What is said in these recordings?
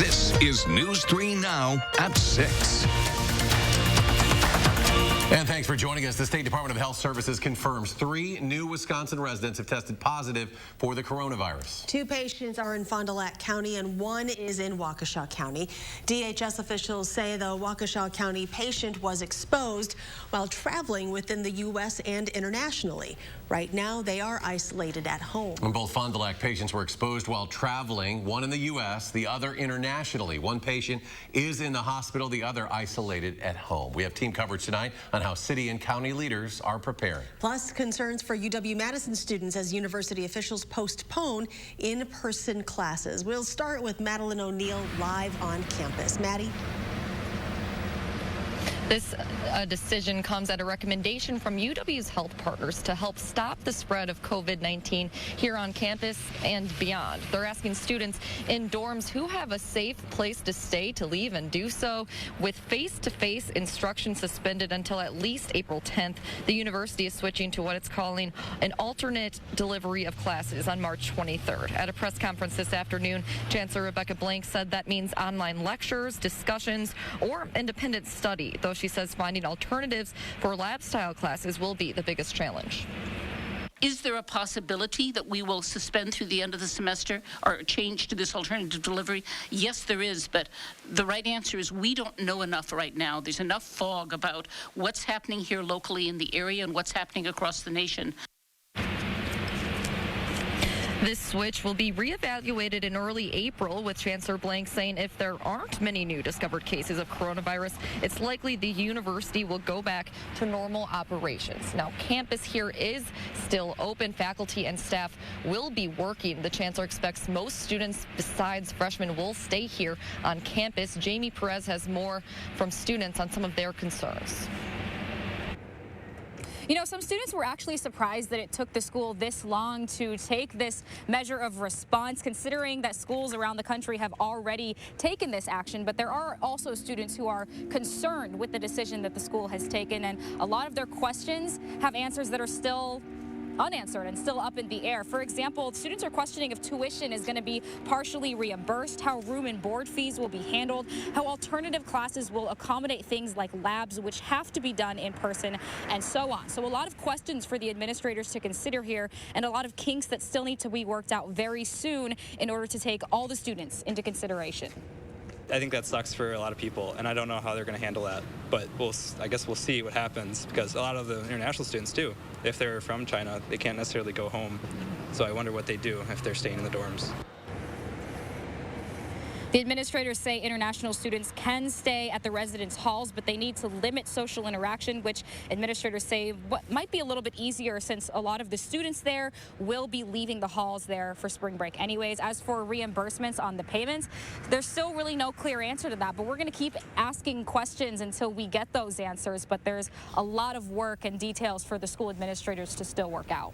This is News 3 Now at 6. And thanks for joining us. The State Department of Health Services confirms 3 new Wisconsin residents have tested positive for the coronavirus. 2 patients are in Fond du Lac County and 1 is in Waukesha County. DHS officials say the Waukesha County patient was exposed while traveling within the U.S. and internationally. Right now, they are isolated at home. And both Fond du Lac patients were exposed while traveling, 1 in the U.S., the other internationally. 1 patient is in the hospital, the other isolated at home. We have team coverage tonight on how city and county leaders are preparing. Plus, concerns for UW-Madison students as university officials postpone in-person classes. We'll start with Madeline O'Neill live on campus. Maddie? This decision comes at a recommendation from UW's health partners to help stop the spread of COVID-19 here on campus and beyond. They're asking students in dorms who have a safe place to stay to leave and do so. With face-to-face instruction suspended until at least April 10th, the university is switching to what it's calling an alternate delivery of classes on March 23rd. At a press conference this afternoon, Chancellor Rebecca Blank said that means online lectures, discussions, or independent study, though she says finding alternatives for lab-style classes will be the biggest challenge. Is there a possibility that we will suspend through the end of the semester or change to this alternative delivery? Yes, there is, but the right answer is we don't know enough right now. There's enough fog about what's happening here locally in the area and what's happening across the nation. This switch will be reevaluated in early April, with Chancellor Blank saying if there aren't many new discovered cases of coronavirus, it's likely the university will go back to normal operations. Now, campus here is still open. Faculty and staff will be working. The chancellor expects most students besides freshmen will stay here on campus. Jamie Perez has more from students on some of their concerns. You know, some students were actually surprised that it took the school this long to take this measure of response, considering that schools around the country have already taken this action. But there are also students who are concerned with the decision that the school has taken, and a lot of their questions have answers that are still unanswered and still up in the air. For example, students are questioning if tuition is going to be partially reimbursed, how room and board fees will be handled, how alternative classes will accommodate things like labs, which have to be done in person, and so on. So a lot of questions for the administrators to consider here, and a lot of kinks that still need to be worked out very soon in order to take all the students into consideration. I think that sucks for a lot of people, and I don't know how they're going to handle that. But I guess we'll see what happens, because a lot of the international students too, if they're from China, they can't necessarily go home. So I wonder what they do if they're staying in the dorms. The administrators say international students can stay at the residence halls, but they need to limit social interaction, which administrators say might be a little bit easier since a lot of the students there will be leaving the halls there for spring break anyways. As for reimbursements on the payments, there's still really no clear answer to that, but we're going to keep asking questions until we get those answers. But there's a lot of work and details for the school administrators to still work out.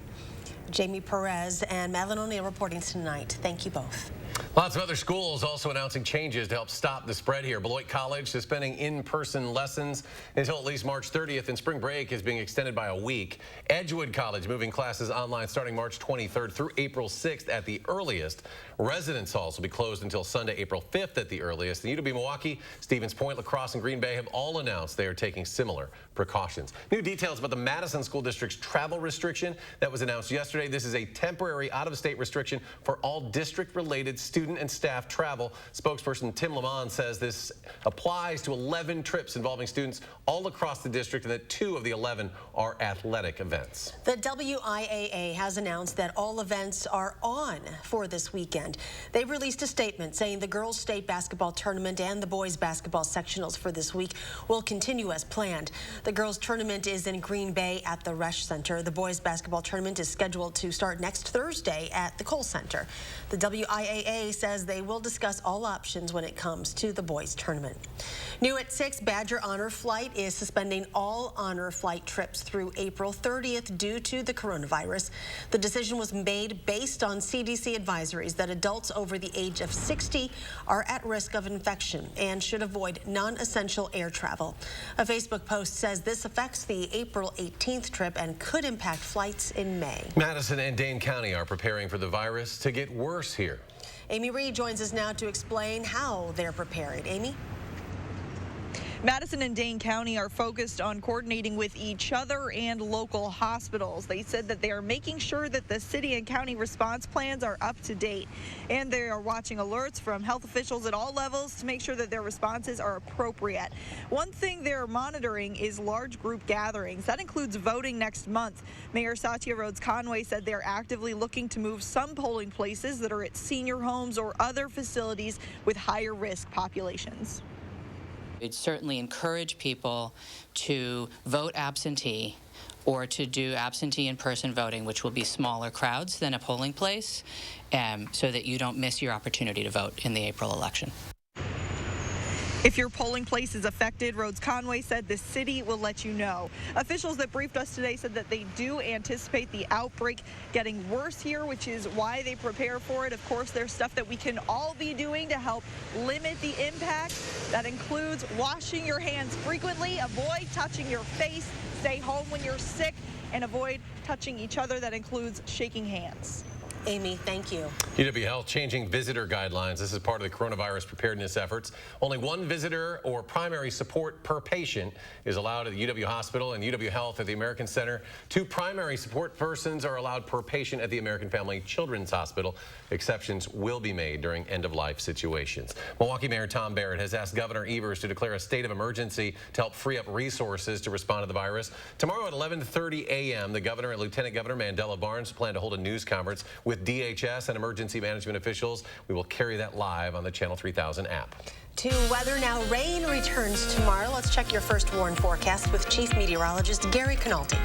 Jamie Perez and Madeline O'Neill reporting tonight. Thank you both. Lots of other schools also announcing changes to help stop the spread here. Beloit College suspending in-person lessons until at least March 30th, and spring break is being extended by a week. Edgewood College moving classes online starting March 23rd through April 6th at the earliest. Residence halls will be closed until Sunday, April 5th at the earliest. The UW-Milwaukee, Stevens Point, La Crosse, and Green Bay have all announced they are taking similar precautions. New details about the Madison School District's travel restriction that was announced yesterday. This is a temporary out-of-state restriction for all district-related student and staff travel. Spokesperson Tim Lamont says this applies to 11 trips involving students all across the district, and that 2 of the 11 are athletic events. The WIAA has announced that all events are on for this weekend. They've released a statement saying the girls' state basketball tournament and the boys' basketball sectionals for this week will continue as planned. The girls' tournament is in Green Bay at the Resch Center. The boys' basketball tournament is scheduled to start next Thursday at the Kohl Center. The WIAA says they will discuss all options when it comes to the boys' tournament. New at 6, Badger Honor Flight is suspending all honor flight trips through April 30th due to the coronavirus. The decision was made based on CDC advisories that adults over the age of 60 are at risk of infection and should avoid non-essential air travel. A Facebook post says this affects the April 18th trip and could impact flights in May. Madison and Dane County are preparing for the virus to get worse here. Amy Reed joins us now to explain how they're preparing. Amy? Madison and Dane County are focused on coordinating with each other and local hospitals. They said that they are making sure that the city and county response plans are up to date, and they are watching alerts from health officials at all levels to make sure that their responses are appropriate. One thing they're monitoring is large group gatherings. That includes voting next month. Mayor Satya Rhodes-Conway said they're actively looking to move some polling places that are at senior homes or other facilities with higher risk populations. We'd certainly encourage people to vote absentee or to do absentee in-person voting, which will be smaller crowds than a polling place, so that you don't miss your opportunity to vote in the April election. If your polling place is affected, Rhodes-Conway said the city will let you know. Officials that briefed us today said that they do anticipate the outbreak getting worse here, which is why they prepare for it. Of course, there's stuff that we can all be doing to help limit the impact. That includes washing your hands frequently, avoid touching your face, stay home when you're sick, and avoid touching each other. That includes shaking hands. Amy, thank you. UW Health changing visitor guidelines. This is part of the coronavirus preparedness efforts. Only one visitor or primary support per patient is allowed at the UW Hospital and UW Health at the American Center. 2 primary support persons are allowed per patient at the American Family Children's Hospital. Exceptions will be made during end-of-life situations. Milwaukee Mayor Tom Barrett has asked Governor Evers to declare a state of emergency to help free up resources to respond to the virus. Tomorrow at 11:30 a.m., the governor and Lieutenant Governor Mandela Barnes plan to hold a news conference with DHS and emergency management officials. We will carry that live on the Channel 3000 app. To weather now, rain returns tomorrow. Let's check your first warn forecast with Chief Meteorologist Gary Canalti.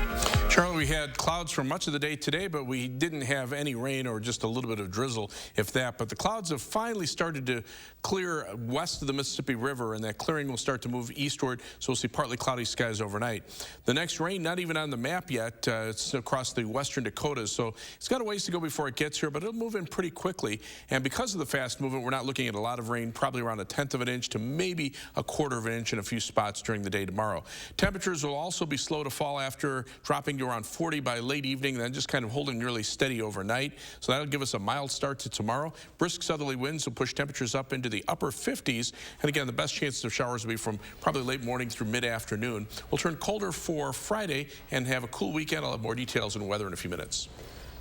Charlotte, we had clouds for much of the day today, but we didn't have any rain or just a little bit of drizzle, if that. But the clouds have finally started to clear west of the Mississippi River, and that clearing will start to move eastward, so we'll see partly cloudy skies overnight. The next rain, not even on the map yet. It's across the western Dakotas, so it's got a ways to go before it gets here, but it'll move in pretty quickly. And because of the fast movement, we're not looking at a lot of rain, probably around 1/10 of an inch to maybe 1/4 of an inch in a few spots during the day tomorrow. Temperatures will also be slow to fall after dropping to around 40 by late evening, then just kind of holding nearly steady overnight. So that'll give us a mild start to tomorrow. Brisk southerly winds will push temperatures up into the upper 50s. And again, the best chances of showers will be from probably late morning through mid-afternoon. We'll turn colder for Friday and have a cool weekend. I'll have more details on weather in a few minutes.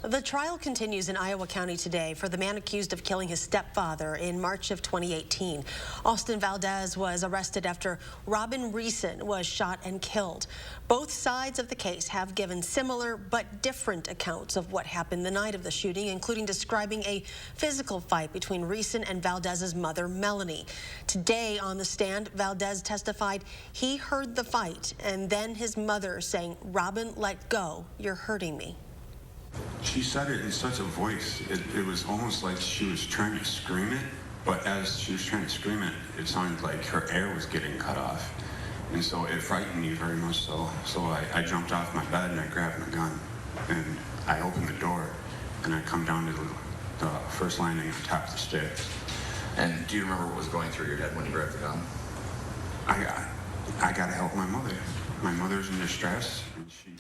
The trial continues in Iowa County today for the man accused of killing his stepfather in March of 2018. Austin Valdez was arrested after Robin Reeson was shot and killed. Both sides of the case have given similar but different accounts of what happened the night of the shooting, including describing a physical fight between Reeson and Valdez's mother, Melanie. Today on the stand, Valdez testified he heard the fight and then his mother saying, "Robin, let go, you're hurting me." She said it in such a voice, it was almost like she was trying to scream it, but as she was trying to scream it, it sounded like her air was getting cut off. And so it frightened me very much so. So I jumped off my bed and I grabbed my gun and I opened the door and I come down to the first landing at the top of the stairs. And do you remember what was going through your head when you grabbed the gun? I gotta help my mother. My mother's in distress and she...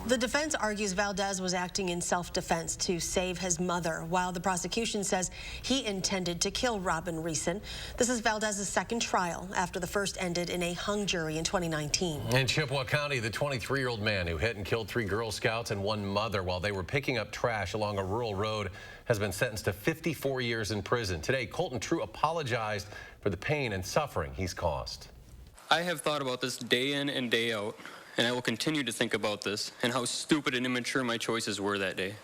The defense argues Valdez was acting in self-defense to save his mother, while the prosecution says he intended to kill Robin Reeson. This is Valdez's second trial after the first ended in a hung jury in 2019. In Chippewa County, the 23-year-old man who hit and killed 3 Girl Scouts and 1 mother while they were picking up trash along a rural road has been sentenced to 54 years in prison. Today, Colton True apologized for the pain and suffering he's caused. I have thought about this day in and day out. And I will continue to think about this and how stupid and immature my choices were that day.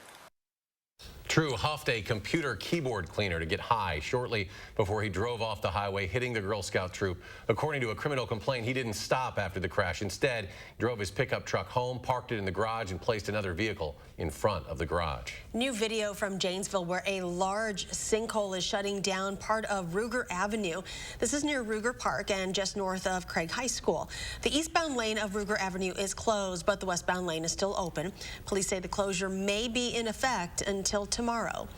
True huffed a computer keyboard cleaner to get high shortly before he drove off the highway, hitting the Girl Scout troop. According to a criminal complaint, he didn't stop after the crash. Instead, he drove his pickup truck home, parked it in the garage, and placed another vehicle in front of the garage. New video from Janesville where a large sinkhole is shutting down part of Ruger Avenue. This is near Ruger Park and just north of Craig High School. The eastbound lane of Ruger Avenue is closed, but the westbound lane is still open. Police say the closure may be in effect until tomorrow tomorrow.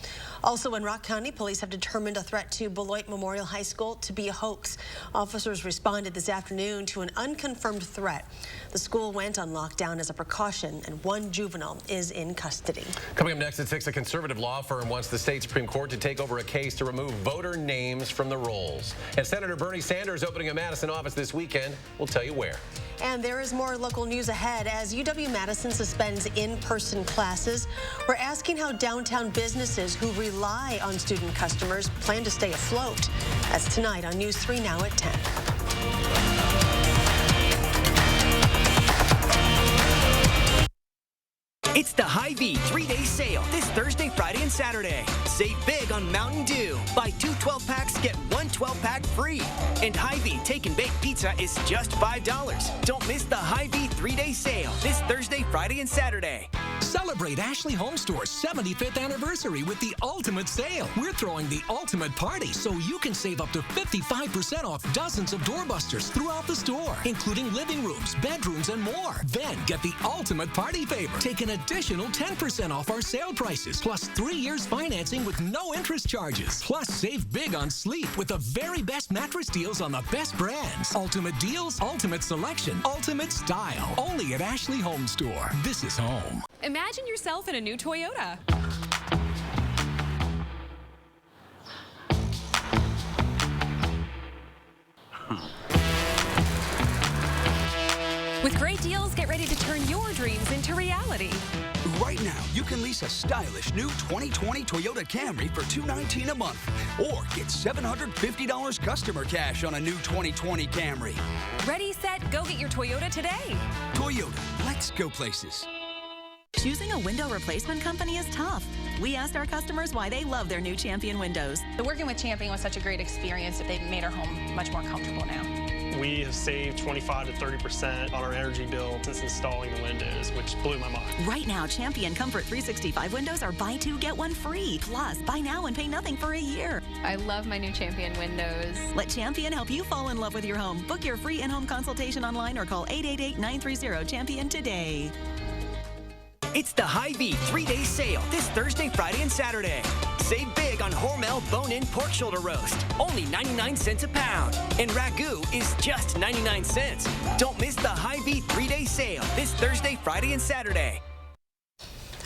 Also in Rock County, police have determined a threat to Beloit Memorial High School to be a hoax. Officers responded this afternoon to an unconfirmed threat. The school went on lockdown as a precaution, and one juvenile is in custody. Coming up next at 6, a conservative law firm wants the state Supreme Court to take over a case to remove voter names from the rolls. And Senator Bernie Sanders opening a Madison office this weekend. We'll tell you where. And there is more local news ahead as UW-Madison suspends in-person classes. We're asking how downtown businesses who rely on student customers plan to stay afloat. That's tonight on News 3 Now at 10. It's the Hy-Vee 3-day sale this Thursday, Friday, and Saturday. Save big on Mountain Dew. Buy 2 12-packs, get 1 12-pack free. And Hy-Vee Take and Bake Pizza is just $5. Don't miss the Hy-Vee 3-day sale this Thursday, Friday, and Saturday. Celebrate Ashley Home Store's 75th anniversary with the ultimate sale. We're throwing the ultimate party so you can save up to 55% off dozens of doorbusters throughout the store, including living rooms, bedrooms, and more. Then get the ultimate party favor. Take an additional 10% off our sale prices, plus 3 years financing with no interest charges. Plus, save big on sleep with the very best mattress deals on the best brands. Ultimate deals, ultimate selection, ultimate style. Only at Ashley Home Store. This is home. Imagine yourself in a new Toyota. With great deals, get ready to turn your dreams into reality. Right now, you can lease a stylish new 2020 Toyota Camry for $219 a month, or get $750 customer cash on a new 2020 Camry. Ready, set, go get your Toyota today. Toyota, let's go places. Choosing a window replacement company is tough. We asked our customers why they love their new Champion windows. Working with Champion was such a great experience that they've made our home much more comfortable now. We have saved 25 to 30% on our energy bill since installing the windows, which blew my mind. Right now, Champion Comfort 365 windows are buy 2, get 1 free. Plus, buy now and pay nothing for a year. I love my new Champion windows. Let Champion help you fall in love with your home. Book your free in-home consultation online or call 888-930-CHAMPION today. It's the Hy-Vee 3-day sale this Thursday, Friday, and Saturday. Save big on Hormel bone-in pork shoulder roast, only 99 cents a pound. And Ragu is just 99 cents. Don't miss the Hy-Vee 3-day sale this Thursday, Friday, and Saturday.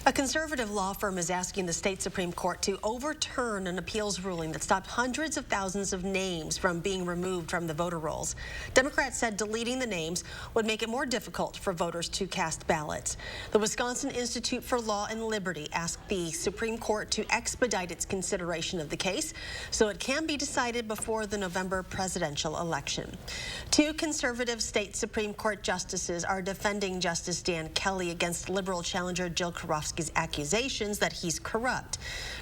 A conservative law firm is asking the state Supreme Court to overturn an appeals ruling that stopped hundreds of thousands of names from being removed from the voter rolls. Democrats said deleting the names would make it more difficult for voters to cast ballots. The Wisconsin Institute for Law and Liberty asked the Supreme Court to expedite its consideration of the case so it can be decided before the November presidential election. 2 conservative state Supreme Court justices are defending Justice Dan Kelly against liberal challenger Jill Karofsky's accusations that he's corrupt.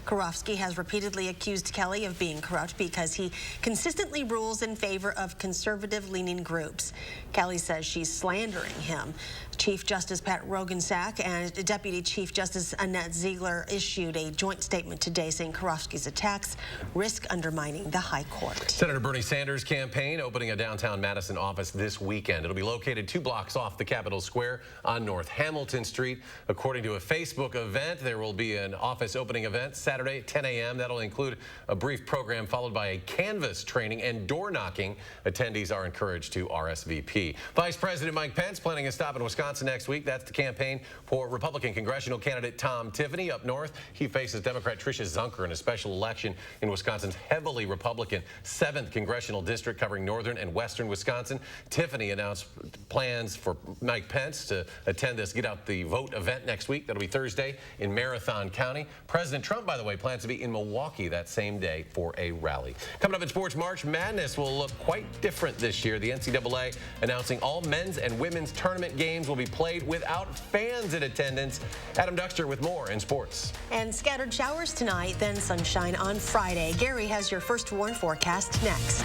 Karofsky has repeatedly accused Kelly of being corrupt because he consistently rules in favor of conservative-leaning groups. Kelly says she's slandering him. Chief Justice Pat Roggensack and Deputy Chief Justice Annette Ziegler issued a joint statement today saying Karofsky's attacks risk undermining the High Court. Senator Bernie Sanders' campaign opening a downtown Madison office this weekend. It'll be located 2 blocks off the Capitol Square on North Hamilton Street. According to a Facebook event, there will be an office opening event Saturday at 10 a.m. That'll include a brief program followed by a canvas training and door knocking. Attendees are encouraged to RSVP. Vice President Mike Pence planning a stop in Wisconsin next week. That's the campaign for Republican congressional candidate Tom Tiffany. Up north, he faces Democrat Tricia Zunker in a special election in Wisconsin's heavily Republican 7th congressional district covering northern and western Wisconsin. Tiffany announced plans for Mike Pence to attend this Get Out the Vote event next week. That'll be Thursday in Marathon County. President Trump, by the way, plans to be in Milwaukee that same day for a rally. Coming up in sports, March Madness will look quite different this year. The NCAA announcing all men's and women's tournament games will be played without fans in attendance. Adam Duxter with more in sports. And scattered showers tonight, then sunshine on Friday. Gary has your first warn forecast next.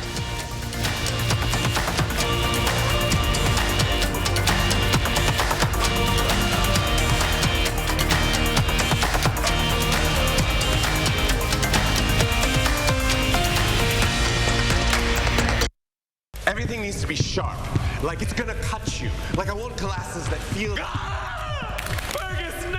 Everything needs to be sharp, like it's gonna cut you. Like I want glasses that feel... Fergus, no!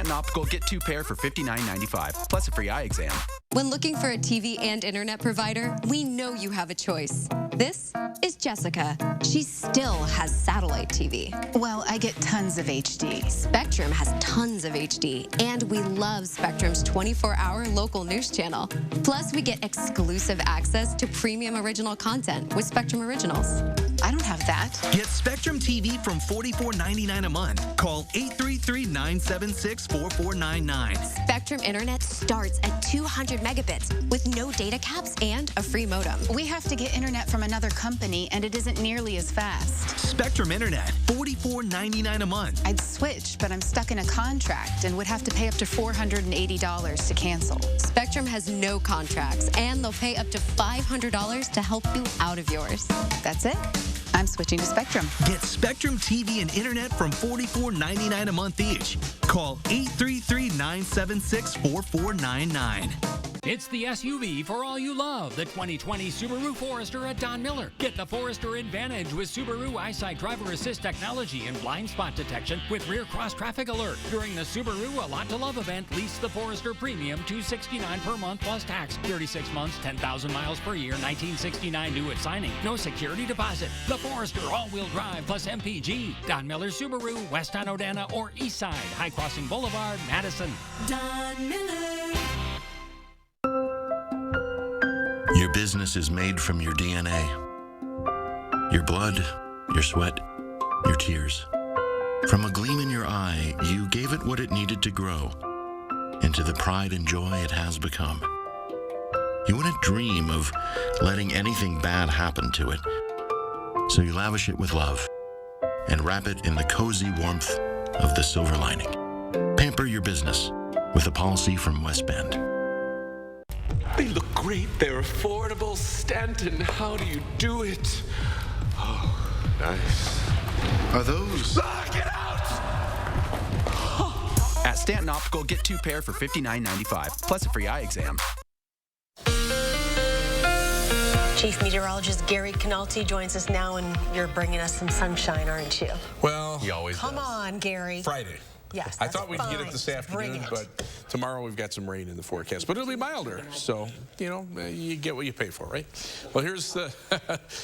Stanton Optical, get 2 pair for $59.95, plus a free eye exam. When looking for a TV and internet provider, we know you have a choice. This is Jessica. She still has satellite TV. Well, I get tons of HD. Spectrum has tons of HD, and we love Spectrum's 24-hour local news channel. Plus, we get exclusive access to premium original content with Spectrum Originals. I don't have that. Get Spectrum TV from $44.99 a month. Call 833-976-4499. Spectrum Internet starts at 200 megabits with no data caps and a free modem. We have to get internet from another company, and it isn't nearly as fast. Spectrum Internet, $44.99 a month. I'd switch, but I'm stuck in a contract and would have to pay up to $480 to cancel. Spectrum has no contracts, and they'll pay up to $500 to help you out of yours. That's it. I'm switching to Spectrum. Get Spectrum TV and internet from $44.99 a month each. Call 833-976-4499. It's the SUV for all you love, the 2020 Subaru Forester at Don Miller. Get the Forester Advantage with Subaru EyeSight driver assist technology and blind spot detection with rear cross traffic alert. During the Subaru A Lot to Love event, lease the Forester Premium $269 per month plus tax. 36 months, 10,000 miles per year, $1969 due at signing. No security deposit. The Forester all-wheel drive plus MPG. Don Miller Subaru, West on Odana or East Side, High Crossing Boulevard, Madison. Don Miller. Your business is made from your DNA. Your blood, your sweat, your tears. From a gleam in your eye, you gave it what it needed to grow into the pride and joy it has become. You wouldn't dream of letting anything bad happen to it. So you lavish it with love and wrap it in the cozy warmth of the silver lining. Pamper your business with a policy from West Bend. They look great. They're affordable. Stanton, how do you do it? Oh, nice. Are those? Get out! At Stanton Optical, get 2 pair for $59.95, plus a free eye exam. Chief Meteorologist Gary Canalti joins us now, and you're bringing us some sunshine, aren't you? Well, he always Come on, Gary. Friday. Yes, I thought we'd get it this Bring afternoon, it. but tomorrow we've got some rain in the forecast. But it'll be milder, so you get what you pay for, right? Well, here's the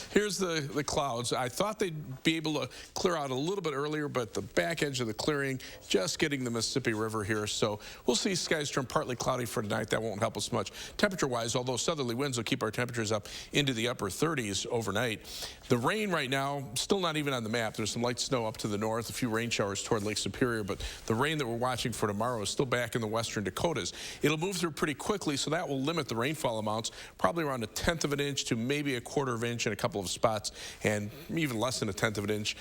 here's the clouds. I thought they'd be able to clear out a little bit earlier, but the back edge of the clearing just getting the Mississippi River here. So we'll see skies turn partly cloudy for tonight. That won't help us much temperature-wise, although southerly winds will keep our temperatures up into the upper 30s overnight. The rain right now still not even on the map. There's some light snow up to the north, a few rain showers toward Lake Superior, but the rain that we're watching for tomorrow is still back in the western Dakotas. It'll move through pretty quickly, so that will limit the rainfall amounts, probably around 1/10 of an inch to maybe 1/4 of an inch in a couple of spots, and even less than 1/10 of an inch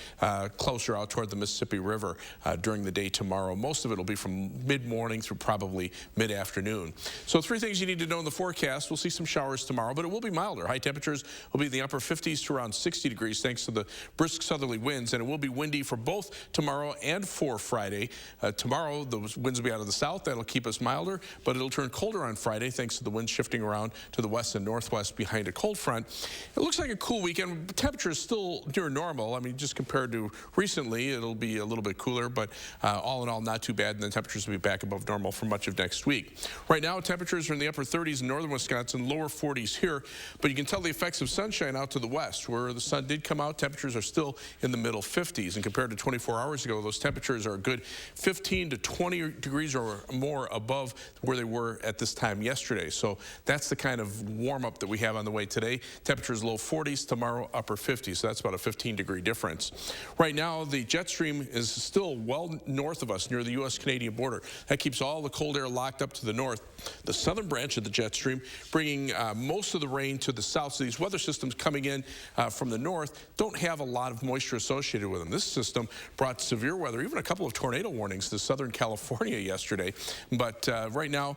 closer out toward the Mississippi River during the day tomorrow. Most of it will be from mid-morning through probably mid-afternoon. So 3 things you need to know in the forecast. We'll see some showers tomorrow, but it will be milder. High temperatures will be in the upper 50s to around 60 degrees thanks to the brisk southerly winds, and it will be windy for both tomorrow and for Friday. Tomorrow, the winds will be out of the south. That'll keep us milder, but it'll turn colder on Friday thanks to the winds shifting around to the west and northwest behind a cold front. It looks like a cool weekend. The temperature is still near normal. I mean, just compared to recently, it'll be a little bit cooler, but all in all, not too bad, and the temperatures will be back above normal for much of next week. Right now, temperatures are in the upper 30s in northern Wisconsin, lower 40s here, but you can tell the effects of sunshine out to the west. Where the sun did come out, temperatures are still in the middle 50s, and compared to 24 hours ago, those temperatures are a good 15 to 20 degrees or more above where they were at this time yesterday. So that's the kind of warm-up that we have on the way today. Temperatures low 40s, tomorrow upper 50s, so that's about a 15-degree difference. Right now, the jet stream is still well north of us near the U.S.-Canadian border. That keeps all the cold air locked up to the north. The southern branch of the jet stream bringing most of the rain to the south. So these weather systems coming in from the north don't have a lot of moisture associated with them. This system brought severe weather, even a couple of tornado warnings to Southern California yesterday. But right now,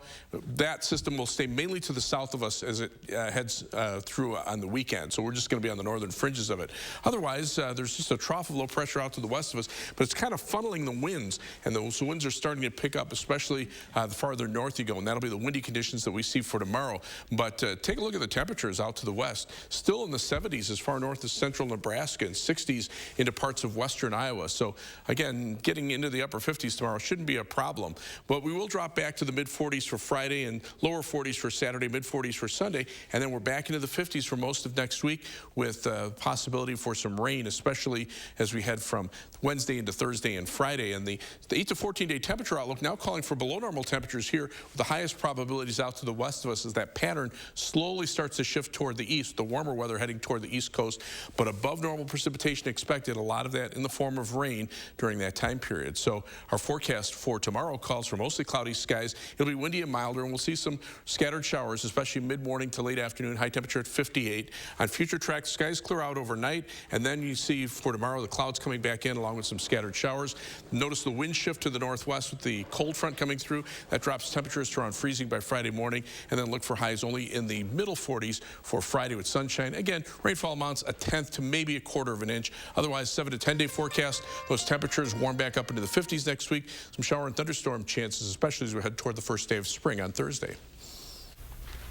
that system will stay mainly to the south of us as it heads through on the weekend. So we're just going to be on the northern fringes of it. Otherwise, there's just a trough of low pressure out to the west of us, but it's kind of funneling the winds, and those winds are starting to pick up, especially the farther north you go, and that'll be the windy conditions that we see for tomorrow. But take a look at the temperatures out to the west. Still in the 70s as far north as central Nebraska, and 60s into parts of western Iowa. So again, getting into the upper 50s. 50s tomorrow. Shouldn't be a problem. But we will drop back to the mid-40s for Friday and lower 40s for Saturday, mid-40s for Sunday. And then we're back into the 50s for most of next week with possibility for some rain, especially as we head from Wednesday into Thursday and Friday. And the 8 to 14-day temperature outlook now calling for below normal temperatures here with the highest probabilities out to the west of us as that pattern slowly starts to shift toward the east. The warmer weather heading toward the east coast, but above normal precipitation expected. A lot of that in the form of rain during that time period. So our forecast for tomorrow calls for mostly cloudy skies. It'll be windy and milder, and we'll see some scattered showers, especially mid-morning to late afternoon. High temperature at 58. On future tracks, skies clear out overnight, and then you see for tomorrow the clouds coming back in along with some scattered showers. Notice the wind shift to the northwest with the cold front coming through. That drops temperatures to around freezing by Friday morning, and then look for highs only in the middle 40s for Friday with sunshine. Again, rainfall amounts a tenth to maybe a quarter of an inch. Otherwise, 7 to 10-day forecast. Those temperatures warm back up into the 50s next week. Some shower and thunderstorm chances, especially as we head toward the first day of spring on Thursday.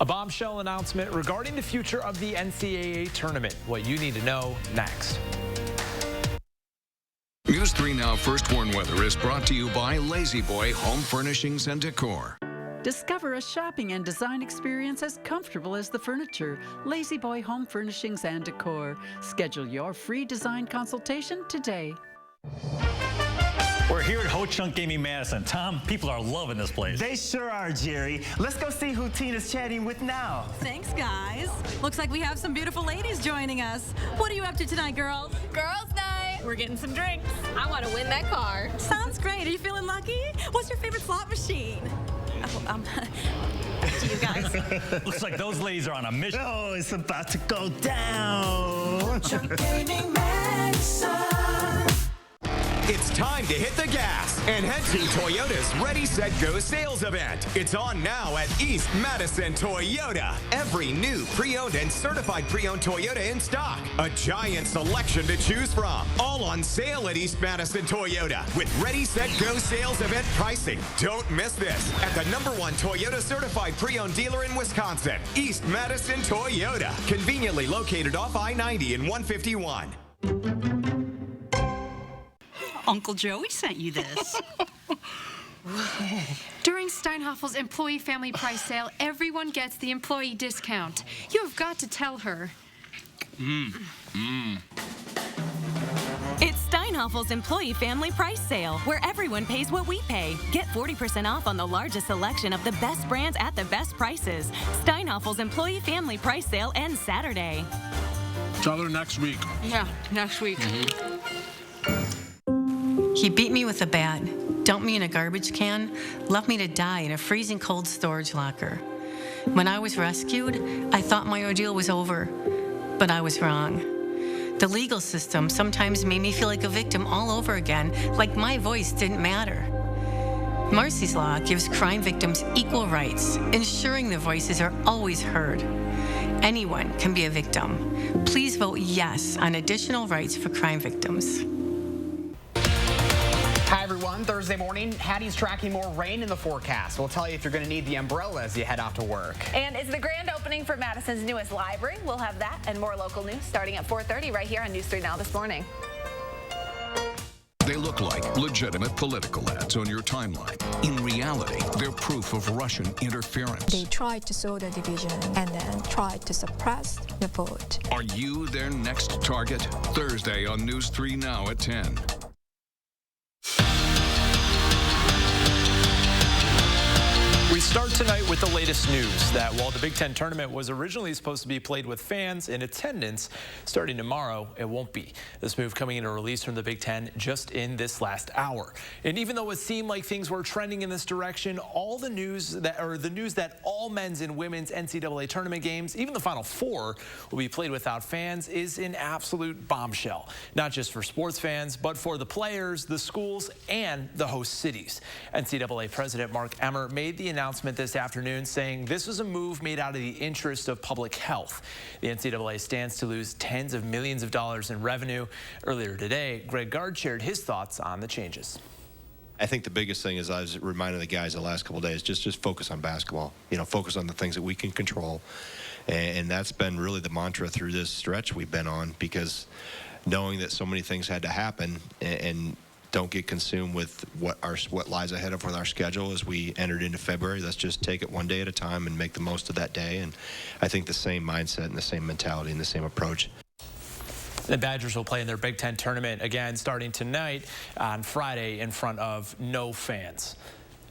A bombshell announcement regarding the future of the NCAA tournament. What you need to know next. News 3 Now First Warn Weather is brought to you by Lazy Boy Home Furnishings and Decor. Discover a shopping and design experience as comfortable as the furniture. Lazy Boy Home Furnishings and Decor. Schedule your free design consultation today. We're here at Ho Chunk Gaming Madison. Tom, people are loving this place. They sure are, Jerry. Let's go see who Tina's chatting with now. Thanks, guys. Looks like we have some beautiful ladies joining us. What are you up to tonight, girls? Girls' night. We're getting some drinks. I want to win that car. Sounds great. Are you feeling lucky? What's your favorite slot machine? Oh, to you guys. Looks like those ladies are on a mission. Oh, it's about to go down. Gaming Madison. It's time to hit the gas and head to Toyota's Ready, Set, Go sales event. It's on now at East Madison Toyota. Every new pre-owned and certified pre-owned Toyota in stock. A giant selection to choose from. All on sale at East Madison Toyota with Ready, Set, Go sales event pricing. Don't miss this at the #1 Toyota certified pre-owned dealer in Wisconsin, East Madison Toyota. Conveniently located off I-90 and 151. Uncle Joey sent you this. During Steinhoffel's employee family price sale, everyone gets the employee discount. You have got to tell her. It's Steinhoffel's employee family price sale, where everyone pays what we pay. Get 40% off on the largest selection of the best brands at the best prices. Steinhoffel's employee family price sale ends Saturday. Tell her next week. Yeah, next week. He beat me with a bat, dumped me in a garbage can, left me to die in a freezing cold storage locker. When I was rescued, I thought my ordeal was over, but I was wrong. The legal system sometimes made me feel like a victim all over again, like my voice didn't matter. Marcy's Law gives crime victims equal rights, ensuring their voices are always heard. Anyone can be a victim. Please vote yes on additional rights for crime victims. Hi everyone, Thursday morning, Hattie's tracking more rain in the forecast. We'll tell you if you're going to need the umbrella as you head off to work. And it's the grand opening for Madison's newest library. We'll have that and more local news starting at 4:30 right here on News 3 Now this morning. They look like legitimate political ads on your timeline. In reality, they're proof of Russian interference. They tried to sow the division and then tried to suppress the vote. Are you their next target? Thursday on News 3 Now at 10. We start tonight with the latest news that while the Big Ten tournament was originally supposed to be played with fans in attendance, starting tomorrow, it won't be. This move coming in a release from the Big Ten just in this last hour. And even though it seemed like things were trending in this direction, all the news that all men's and women's NCAA tournament games, even the Final Four, will be played without fans is an absolute bombshell. Not just for sports fans, but for the players, the schools, and the host cities. NCAA President Mark Emmert made the announcement this afternoon saying this was a move made out of the interest of public health. The NCAA stands to lose tens of millions of dollars in revenue. Earlier today, Greg Gard shared his thoughts on the changes. I think the biggest thing is I was reminding the guys the last couple of days, just focus on basketball, focus on the things that we can control. And that's been really the mantra through this stretch we've been on, because knowing that so many things had to happen and don't get consumed with what lies ahead of our schedule as we entered into February. Let's just take it one day at a time and make the most of that day. And I think the same mindset and the same mentality and the same approach. The Badgers will play in their Big Ten tournament again starting tonight on Friday in front of no fans.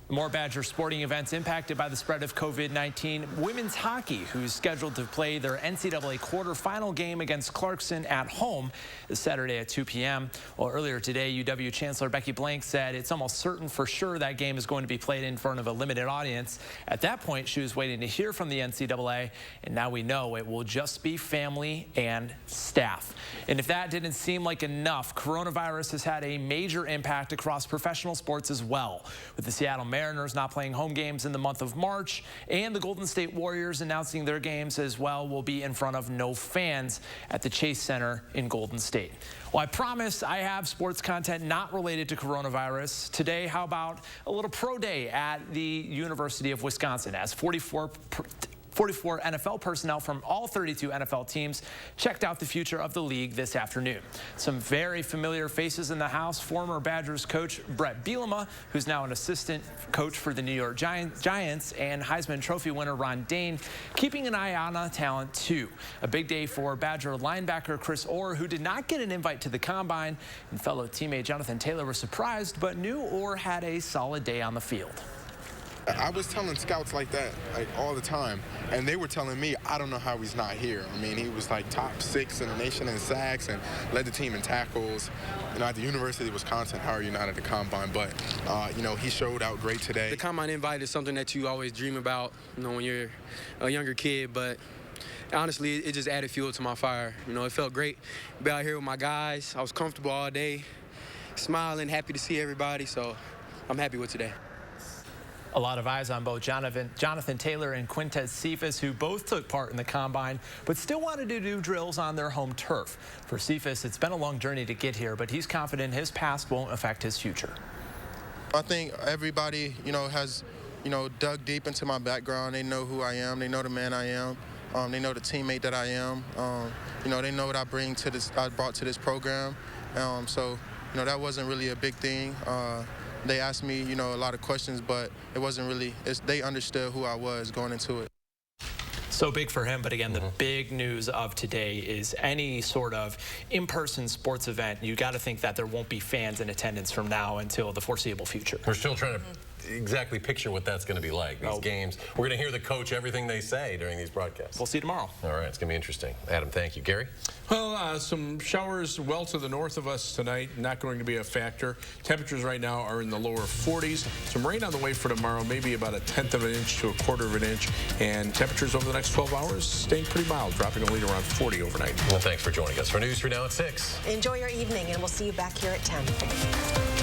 More Badger sporting events impacted by the spread of COVID-19. Women's hockey, who's scheduled to play their NCAA quarterfinal game against Clarkson at home this Saturday at 2 p.m. Well, earlier today, UW Chancellor Becky Blank said it's almost certain for sure that game is going to be played in front of a limited audience. At that point, she was waiting to hear from the NCAA, and now we know it will just be family and staff. And if that didn't seem like enough, coronavirus has had a major impact across professional sports as well, with the Seattle Mariners not playing home games in the month of March, and the Golden State Warriors announcing their games as well will be in front of no fans at the Chase Center in Golden State. Well, I promise I have sports content not related to coronavirus. Today, how about a little pro day at the University of Wisconsin as 44 NFL personnel from all 32 NFL teams checked out the future of the league this afternoon. Some very familiar faces in the house. Former Badgers coach Brett Bielema, who's now an assistant coach for the New York Giants, and Heisman Trophy winner Ron Dane, keeping an eye on talent too. A big day for Badger linebacker Chris Orr, who did not get an invite to the combine, and fellow teammate Jonathan Taylor was surprised, but knew Orr had a solid day on the field. I was telling scouts like that, like, all the time, and they were telling me, I don't know how he's not here. I mean, he was like top 6 in the nation in sacks and led the team in tackles. You know, at the University of Wisconsin, how are you not at the combine? But, you know, he showed out great today. The combine invite is something that you always dream about, you know, when you're a younger kid, but honestly, it just added fuel to my fire. You know, it felt great to be out here with my guys. I was comfortable all day, smiling, happy to see everybody, so I'm happy with today. A lot of eyes on both Jonathan Taylor and Quintez Cephas, who both took part in the combine, but still wanted to do drills on their home turf. For Cephas, it's been a long journey to get here, but he's confident his past won't affect his future. I think everybody, you know, has, you know, dug deep into my background. They know who I am. They know the man I am. They know the teammate that I am. You know, they know what I brought to this program. So, you know, that wasn't really a big thing. They asked me, you know, a lot of questions, but it wasn't really, they understood who I was going into it. So big for him, but again, the big news of today is any sort of in-person sports event, you got to think that there won't be fans in attendance from now until the foreseeable future. We're still trying to exactly picture what that's going to be like, these games. We're going to hear the coach, everything they say during these broadcasts. We'll see you tomorrow. All right, it's going to be interesting. Adam, thank you. Gary? Well, some showers well to the north of us tonight, not going to be a factor. Temperatures right now are in the lower 40s. Some rain on the way for tomorrow, maybe about 1/10 of an inch to 1/4 of an inch. And temperatures over the next 12 hours staying pretty mild, dropping only around 40 overnight. Well, thanks for joining us for News 3 now at 6. Enjoy your evening, and we'll see you back here at 10.